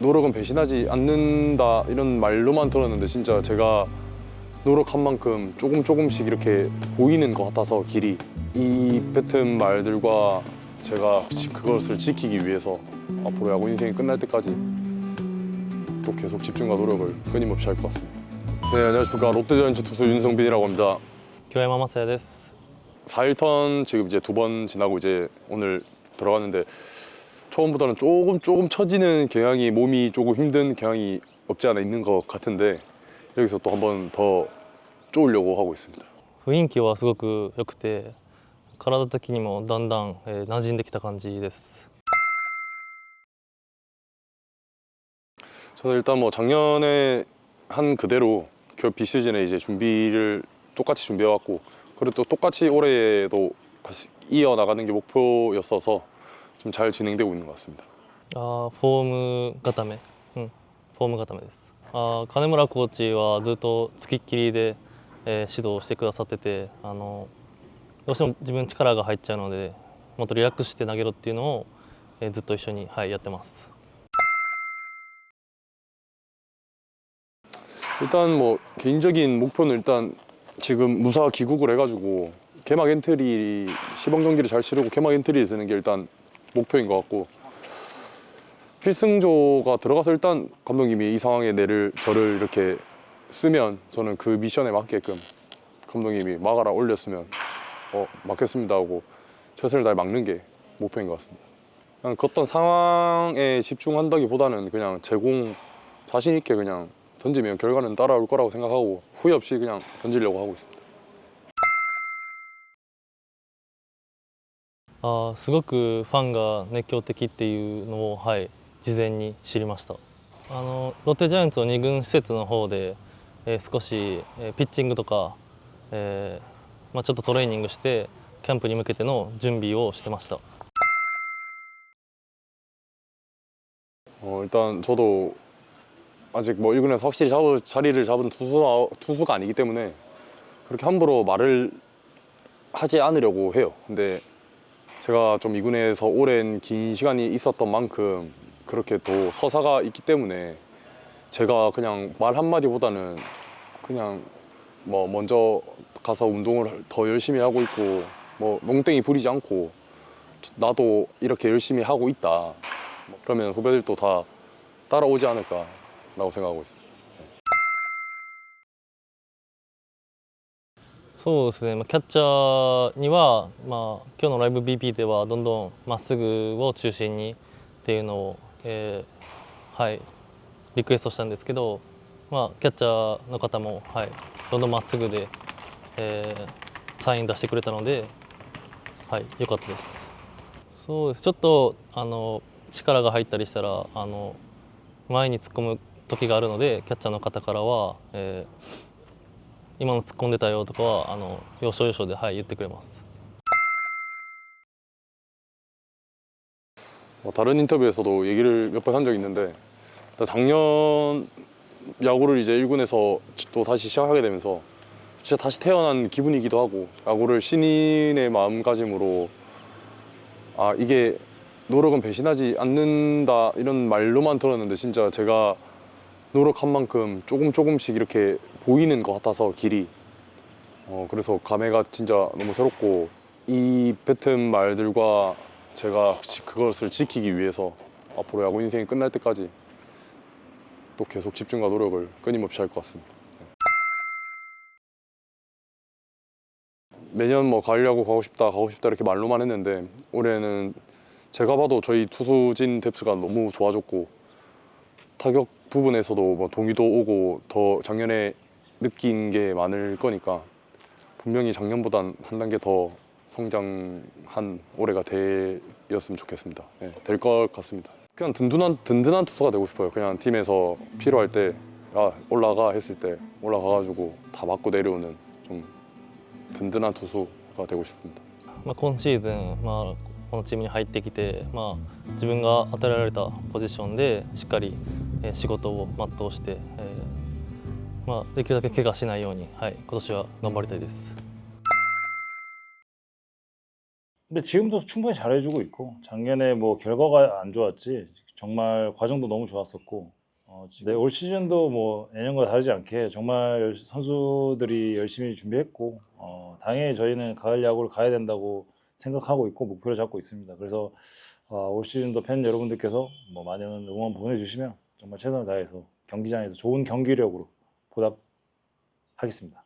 노력은 배신하지 않는다 이런 말로만 들었는데 진짜 제가 노력한 만큼 조금씩 이렇게 보이는 것 같아서 길이 이 뱉은 말들과 제가 그것을 지키기 위해서 앞으로 야구 인생이 끝날 때까지 또 계속 집중과 노력을 끊임없이 할 것 같습니다. 네, 안녕하십니까. 롯데자이언츠 투수 윤성빈이라고 합니다. 京山雅也です。 4일턴 지금 이제 2번 지나고 이제 오늘 들어갔는데 처음보다는 조금 처지는 경향이 몸이 조금 힘든 경향이 없지 않아 있는 것 같은데 여기서 또 한 번 더 쪼으려고 하고 있습니다. 雰囲気はすごく良くて、体的にもだんだん馴染んできた感じです。 저는 일단 뭐 작년에 한 그대로 겨울 비시즌에 이제 준비를 똑같이 준비해왔고 그리고 또 똑같이 올해에도 이어나가는 게 목표였어서 좀 잘 진행되고 있는 것 같습니다. フォーム固め、フォーム固めです。金村コーチはずっとつきっきりで、指導してくださってて、どうしても自分力が入っちゃうので、もっとリラックスして投げろっていうのを、ずっと一緒に、やってます。 일단 뭐 개인적인 목표는 일단 지금 무사 귀국을 해가지고 개막 엔트리 시범 경기를 잘 치르고 개막 엔트리 되는 게 일단 목표인 것 같고 필승조가 들어가서 일단 감독님이 이 상황에 저를 이렇게 쓰면 저는 그 미션에 맞게끔 감독님이 막아라 올렸으면 막겠습니다 하고 최선을 다해 막는 게 목표인 것 같습니다. 그냥 그 어떤 상황에 집중한다기보다는 그냥 제공 자신 있게 그냥 던지면 결과는 따라올 거라고 생각하고 후회 없이 그냥 던지려고 하고 있습니다. すごくファンが熱狂的っていうのを、事前に知りました。ロッテジャイアンツの2軍施設の方で、少し、ピッチングとか、ちょっとトレーニングしてキャンプに向けての準備をしてました。 일단 저도 아직 뭐 1군에서 확실히 자리를 잡은 투수가 아니기 때문에 그렇게 함부로 말을 하지 않으려고 해요. 근데 제가 좀 2군에서 오랜 긴 시간이 있었던 만큼 그렇게 또 서사가 있기 때문에 제가 그냥 말 한마디보다는 그냥 뭐 먼저 가서 운동을 더 열심히 하고 있고 뭐 농땡이 부리지 않고 나도 이렇게 열심히 하고 있다 그러면 후배들도 다 따라오지 않을까라고 생각하고 있습니다. そうですね、キャッチャーには、今日のライブ BP ではどんどんまっすぐを中心にっていうのを、リクエストしたんですけど、キャッチャーの方も、どんどんまっすぐで、サイン出してくれたので、良かったです。そうです、ちょっと力が入ったりしたら前に突っ込む時があるので、キャッチャーの方からは、今の突っ込んでたよとかは要所要所で、言ってくれます。 다른 인터뷰에서도 얘기를 몇 번 한 적이 있는데 작년 야구를 이제 1군에서 또 다시 시작하게 되면서 진짜 다시 태어난 기분이기도 하고 야구를 신인의 마음가짐으로 이게 노력은 배신하지 않는다 이런 말로만 들었는데 진짜 제가 노력한 만큼 조금씩 이렇게 보이는 것 같아서 길이 그래서 감회가 진짜 너무 새롭고 이 뱉은 말들과 제가 그것을 지키기 위해서 앞으로 야구 인생이 끝날 때까지 또 계속 집중과 노력을 끊임없이 할 것 같습니다. 매년 뭐 가을 야구 가고 싶다 이렇게 말로만 했는데 올해는 제가 봐도 저희 투수진 뎁스가 너무 좋아졌고 타격 부분에서도 뭐 동의도 오고 더 작년에 느낀 게 많을 거니까 분명히 작년보단 한 단계 더 성장한 올해가 되었으면 좋겠습니다. 될 것 같습니다. 그냥 든든한 투수가 되고 싶어요. 그냥 팀에서 필요할 때 올라가 했을 때 올라가가지고 다 맞고 내려오는 좀 든든한 투수가 되고 싶습니다. 今シーズン、このチームに入ってきて、自分が与えられたポジションでしっかり、仕事を全うして、できるだけ怪我しないように、今年は頑張りたいです。 근데 지금도 충분히 잘해주고 있고 작년에 뭐 결과가 안 좋았지 정말 과정도 너무 좋았었고 네, 올 시즌도 뭐 예년과 다르지 않게 정말 선수들이 열심히 준비했고 당연히 저희는 가을 야구를 가야 된다고 생각하고 있고 목표를 잡고 있습니다. 그래서 올 시즌도 팬 여러분들께서 뭐 많은 응원 보내주시면 정말 최선을 다해서 경기장에서 좋은 경기력으로 보답하겠습니다.